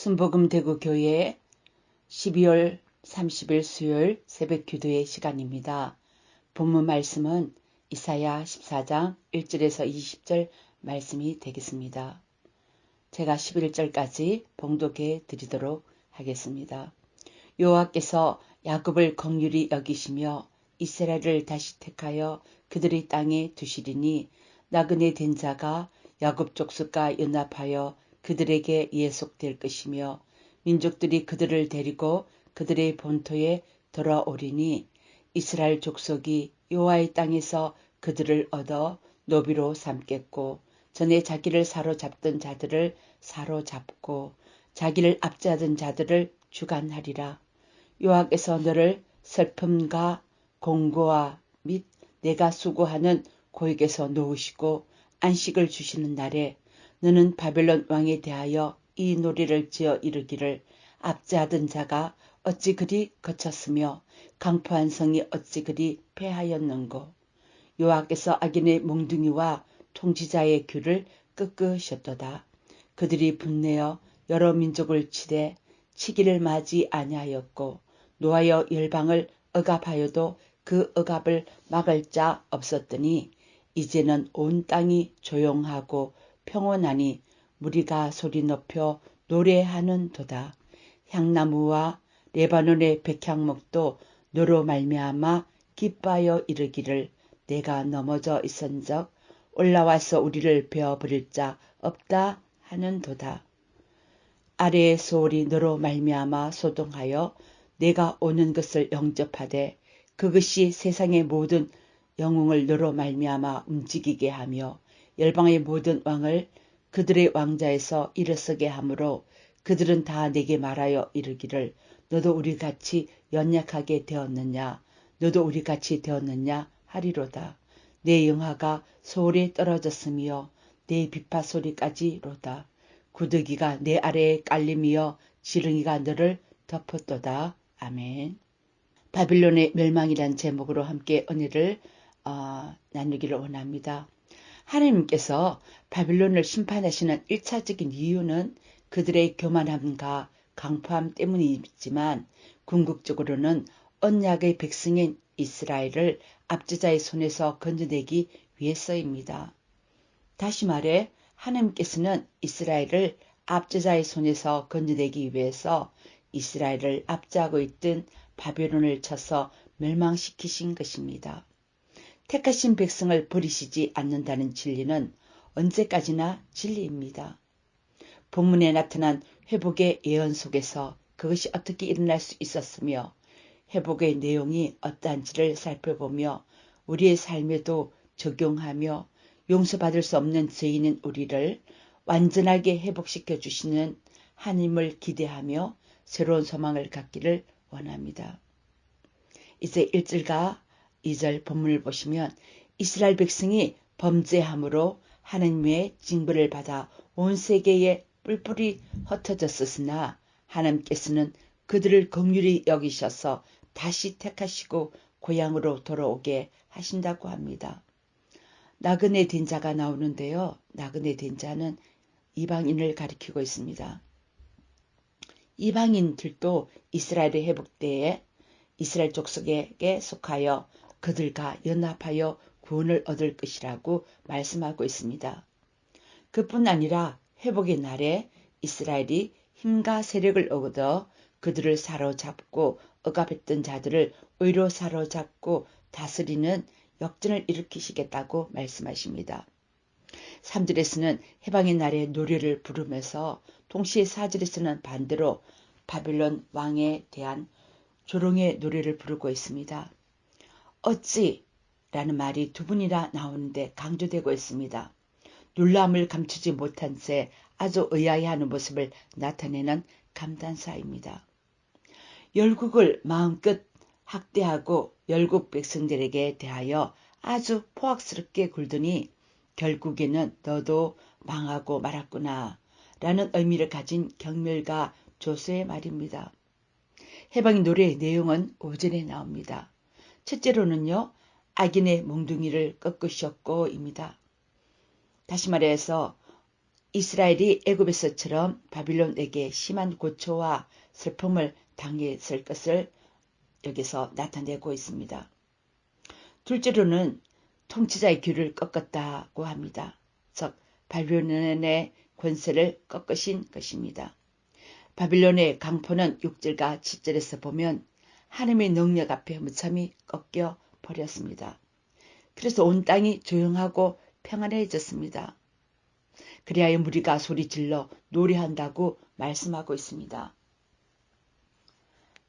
순복음 대구교회 12월 30일 수요일 새벽 기도의 시간입니다. 본문 말씀은 이사야 14장 1절에서 20절 말씀이 되겠습니다. 제가 11절까지 봉독해 드리도록 하겠습니다. 여호와께서 야곱을 긍휼히 여기시며 이스라엘을 다시 택하여 그들의 땅에 두시리니 나그네 된 자가 야곱 족속과 연합하여 그들에게 예속될 것이며 민족들이 그들을 데리고 그들의 본토에 돌아오리니 이스라엘 족속이 여호와의 땅에서 그들을 얻어 노비로 삼겠고 전에 자기를 사로잡던 자들을 사로잡고 자기를 압제하던 자들을 주관하리라. 여호와께서 너를 슬픔과 공고와 및 내가 수고하는 고역에서 놓으시고 안식을 주시는 날에 너는 바벨론 왕에 대하여 이 노래를 지어 이르기를 압제하던 자가 어찌 그리 거쳤으며 강포한 성이 어찌 그리 패하였는고. 여호와께서 악인의 몽둥이와 통치자의 귀를 끄끄셨도다. 그들이 분내어 여러 민족을 치되 치기를 마지 아니하였고 노하여 열방을 억압하여도 그 억압을 막을 자 없었더니 이제는 온 땅이 조용하고 평온하니 무리가 소리 높여 노래하는도다. 향나무와 레바논의 백향목도 너로 말미암아 기뻐하여 이르기를 내가 넘어져 있은적 올라와서 우리를 베어버릴 자 없다 하는도다. 아래의 소울이 너로 말미암아 소동하여 내가 오는 것을 영접하되 그것이 세상의 모든 영웅을 너로 말미암아 움직이게 하며 열방의 모든 왕을 그들의 왕자에서 일어서게 하므로 그들은 다 내게 말하여 이르기를 너도 우리같이 연약하게 되었느냐 너도 우리같이 되었느냐 하리로다. 내 영화가 소울에 떨어졌으며 내 비파 소리까지로다. 구더기가 내 아래에 깔림이여 지렁이가 너를 덮었도다. 아멘. 바빌론의 멸망이란 제목으로 함께 은혜를 나누기를 원합니다. 하나님께서 바빌론을 심판하시는 1차적인 이유는 그들의 교만함과 강포함 때문이지만 궁극적으로는 언약의 백성인 이스라엘을 압제자의 손에서 건져내기 위해서입니다. 다시 말해 하나님께서는 이스라엘을 압제자의 손에서 건져내기 위해서 이스라엘을 압제하고 있던 바벨론을 쳐서 멸망시키신 것입니다. 택하신 백성을 버리시지 않는다는 진리는 언제까지나 진리입니다. 본문에 나타난 회복의 예언 속에서 그것이 어떻게 일어날 수 있었으며 회복의 내용이 어떠한지를 살펴보며 우리의 삶에도 적용하며 용서받을 수 없는 죄인인 우리를 완전하게 회복시켜 주시는 하나님을 기대하며 새로운 소망을 갖기를 원합니다. 이제 1절과 2절 본문을 보시면 이스라엘 백성이 범죄함으로 하나님의 징벌을 받아 온 세계에 뿔뿔이 흩어졌으나 하나님께서는 그들을 긍휼히 여기셔서 다시 택하시고 고향으로 돌아오게 하신다고 합니다. 나그네 된 자가 나오는데요. 나그네 된 자는 이방인을 가리키고 있습니다. 이방인들도 이스라엘의 회복 때에 이스라엘 족속에게 속하여 그들과 연합하여 구원을 얻을 것이라고 말씀하고 있습니다. 그뿐 아니라 회복의 날에 이스라엘이 힘과 세력을 얻어 그들을 사로잡고 억압했던 자들을 의로 사로잡고 다스리는 역전을 일으키시겠다고 말씀하십니다. 3절에서는 해방의 날에 노래를 부르면서 동시에 4절에서는 반대로 바벨론 왕에 대한 조롱의 노래를 부르고 있습니다. 어찌 라는 말이 두 번이나 나오는데 강조되고 있습니다. 놀람을 감추지 못한 채 아주 의아해하는 모습을 나타내는 감탄사입니다. 열국을 마음껏 학대하고 열국 백성들에게 대하여 아주 포악스럽게 굴더니 결국에는 너도 망하고 말았구나 라는 의미를 가진 경멸과 조소의 말입니다. 해방의 노래의 내용은 5절에 나옵니다. 첫째로는요. 악인의 몽둥이를 꺾으셨고입니다. 다시 말해서 이스라엘이 애굽에서처럼 바빌론에게 심한 고초와 슬픔을 당했을 것을 여기서 나타내고 있습니다. 둘째로는 통치자의 귀를 꺾었다고 합니다. 즉 바빌론의 권세를 꺾으신 것입니다. 바빌론의 강포는 6절과 7절에서 보면 하나님의 능력 앞에 무참히 꺾여 버렸습니다. 그래서 온 땅이 조용하고 평안해졌습니다. 그리하여 무리가 소리질러 노래한다고 말씀하고 있습니다.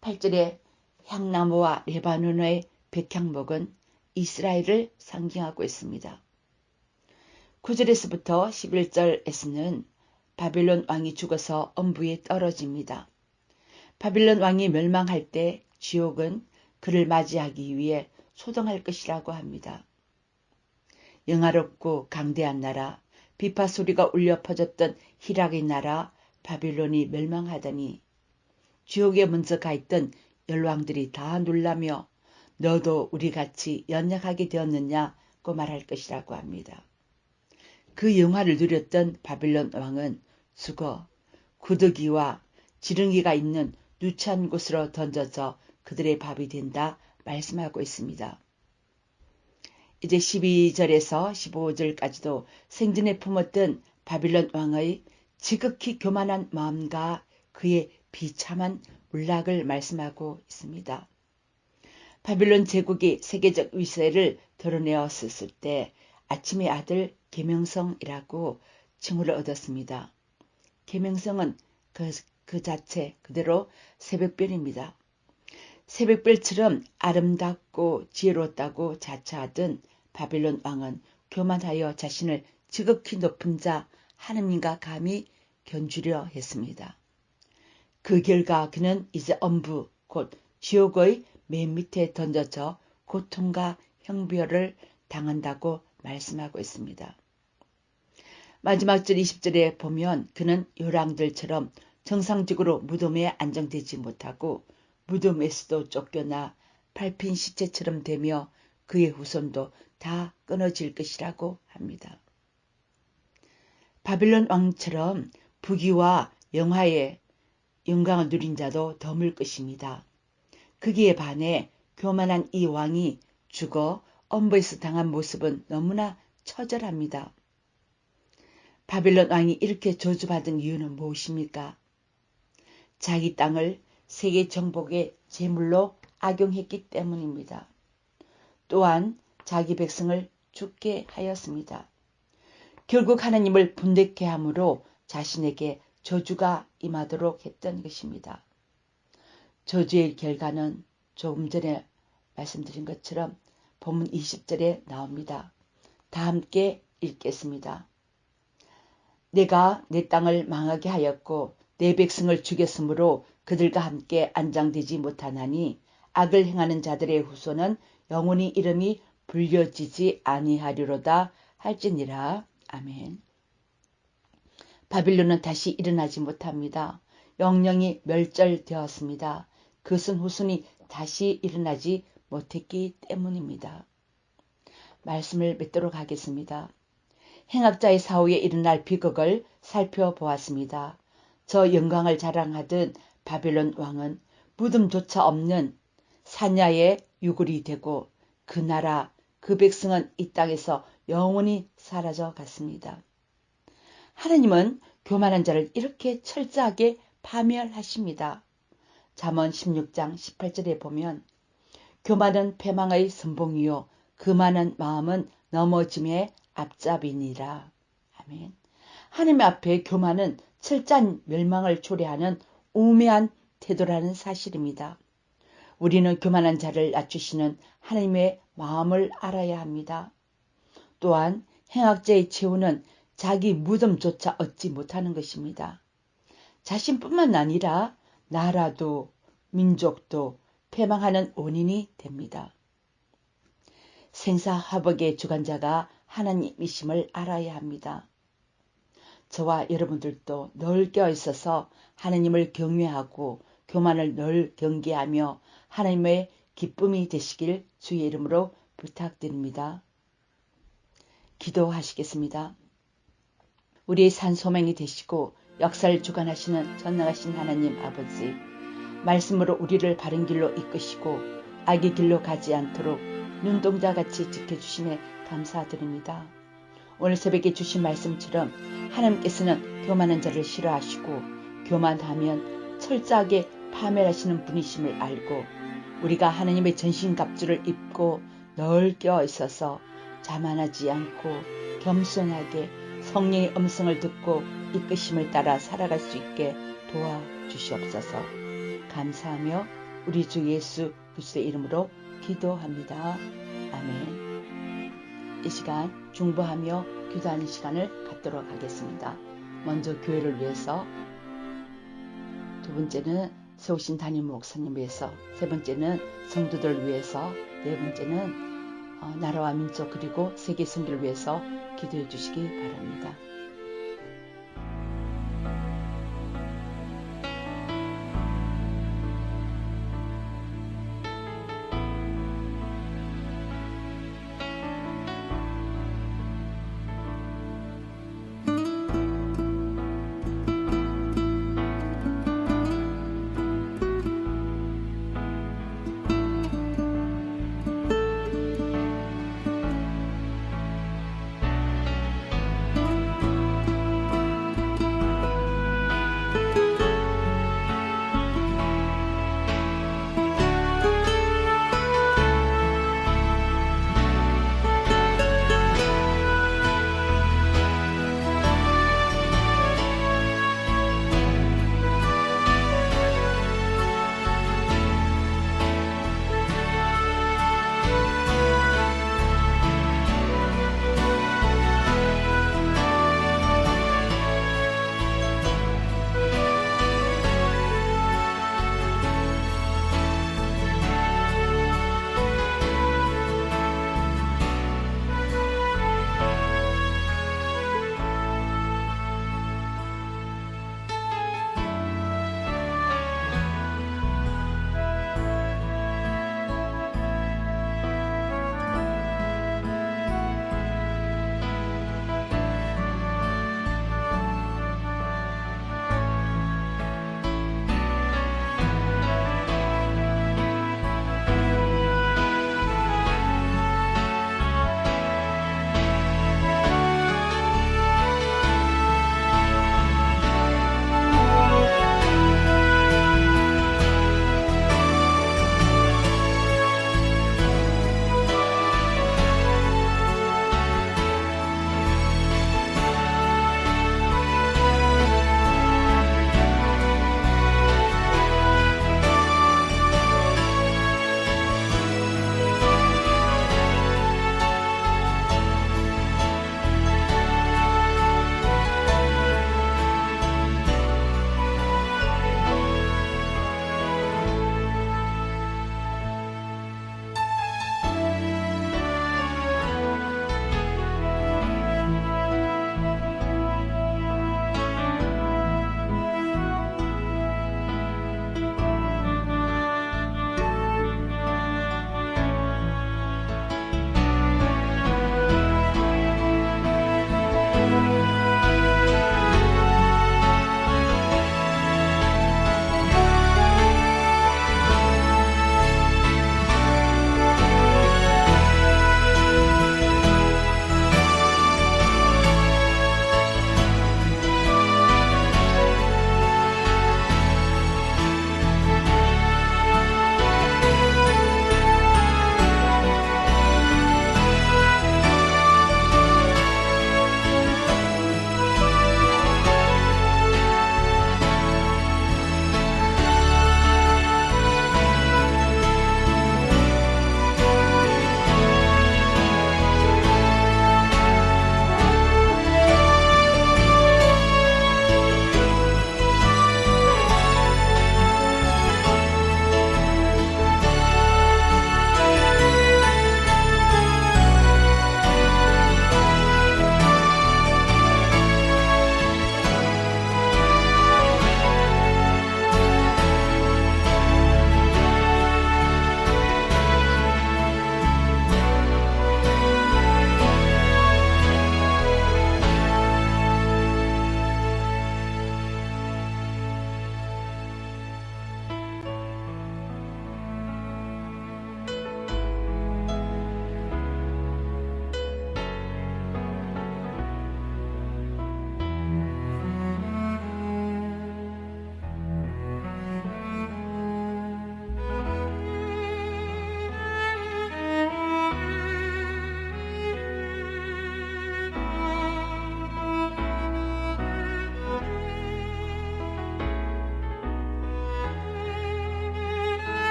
8절에 향나무와 레바논의 백향목은 이스라엘을 상징하고 있습니다. 9절에서부터 11절에서는 바빌론 왕이 죽어서 엄부에 떨어집니다. 바빌론 왕이 멸망할 때 지옥은 그를 맞이하기 위해 소동할 것이라고 합니다. 영화롭고 강대한 나라, 비파 소리가 울려 퍼졌던 희락의 나라 바빌론이 멸망하더니 지옥에 먼저 가 있던 열왕들이 다 놀라며 너도 우리같이 연약하게 되었느냐고 말할 것이라고 합니다. 그 영화를 누렸던 바빌론 왕은 죽어 구더기와 지렁이가 있는 누추한 곳으로 던져져 그들의 밥이 된다 말씀하고 있습니다. 이제 12절에서 15절까지도 생전에 품었던 바빌론 왕의 지극히 교만한 마음과 그의 비참한 몰락을 말씀하고 있습니다. 바빌론 제국이 세계적 위세를 드러내었을 때 아침의 아들 계명성이라고 칭호를 얻었습니다. 계명성은 그 자체 그대로 새벽별입니다. 새벽별처럼 아름답고 지혜롭다고 자처하던 바빌론 왕은 교만하여 자신을 지극히 높은 자 하느님과 감히 견주려 했습니다. 그 결과 그는 이제 엄부 곧 지옥의 맨 밑에 던져져 고통과 형벌을 당한다고 말씀하고 있습니다. 마지막 절 20절에 보면 그는 요랑들처럼 정상적으로 무덤에 안정되지 못하고 무덤에서도 쫓겨나 밟힌 시체처럼 되며 그의 후손도 다 끊어질 것이라고 합니다. 바빌론 왕처럼 부귀와 영화의 영광을 누린 자도 드물 것입니다. 거기에 반해 교만한 이 왕이 죽어 엄부에서 당한 모습은 너무나 처절합니다. 바빌론 왕이 이렇게 저주받은 이유는 무엇입니까? 자기 땅을 세계 정복의 제물로 악용했기 때문입니다. 또한 자기 백성을 죽게 하였습니다. 결국 하나님을 분노케 함으로 자신에게 저주가 임하도록 했던 것입니다. 저주의 결과는 조금 전에 말씀드린 것처럼 본문 20절에 나옵니다. 다 함께 읽겠습니다. 내가 내 땅을 망하게 하였고 내 백성을 죽였으므로 그들과 함께 안장되지 못하나니 악을 행하는 자들의 후손은 영원히 이름이 불려지지 아니하리로다 할지니라. 아멘. 바빌론은 다시 일어나지 못합니다. 영영이 멸절되었습니다. 그것은 후손이 다시 일어나지 못했기 때문입니다. 말씀을 맺도록 하겠습니다. 행악자의 사후에 일어날 비극을 살펴보았습니다. 저 영광을 자랑하던 바빌론 왕은 무덤조차 없는 사냐의 유골이 되고 그 나라 그 백성은 이 땅에서 영원히 사라져 갔습니다. 하나님은 교만한 자를 이렇게 철저하게 파멸하십니다. 잠언 16장 18절에 보면 교만은 패망의 선봉이요 그 많은 마음은 넘어짐의 앞잡이니라. 아멘. 하나님 앞에 교만은 철저한 멸망을 초래하는 우매한 태도라는 사실입니다. 우리는 교만한 자를 낮추시는 하나님의 마음을 알아야 합니다. 또한 행악자의 최후는 자기 무덤조차 얻지 못하는 것입니다. 자신뿐만 아니라 나라도 민족도 패망하는 원인이 됩니다. 생사화복의 주관자가 하나님이심을 알아야 합니다. 저와 여러분들도 늘 깨어있어서 하나님을 경외하고 교만을 늘 경계하며 하나님의 기쁨이 되시길 주의 이름으로 부탁드립니다. 기도하시겠습니다. 우리의 산 소망이 되시고 역사를 주관하시는 전능하신 하나님 아버지, 말씀으로 우리를 바른 길로 이끄시고 악의 길로 가지 않도록 눈동자같이 지켜주심에 감사드립니다. 오늘 새벽에 주신 말씀처럼 하나님께서는 교만한 자를 싫어하시고 교만하면 철저하게 파멸하시는 분이심을 알고 우리가 하나님의 전신갑주를 입고 늘 껴 있어서 자만하지 않고 겸손하게 성령의 음성을 듣고 이끄심을 따라 살아갈 수 있게 도와주시옵소서. 감사하며 우리 주 예수 그리스도의 이름으로 기도합니다. 아멘. 이 시간 중보하며 기도하는 시간을 갖도록 하겠습니다. 먼저 교회를 위해서, 두 번째는 세우신 담임 목사님 위해서, 세 번째는 성도들 위해서, 네 번째는 나라와 민족 그리고 세계 선교를 위해서 기도해 주시기 바랍니다.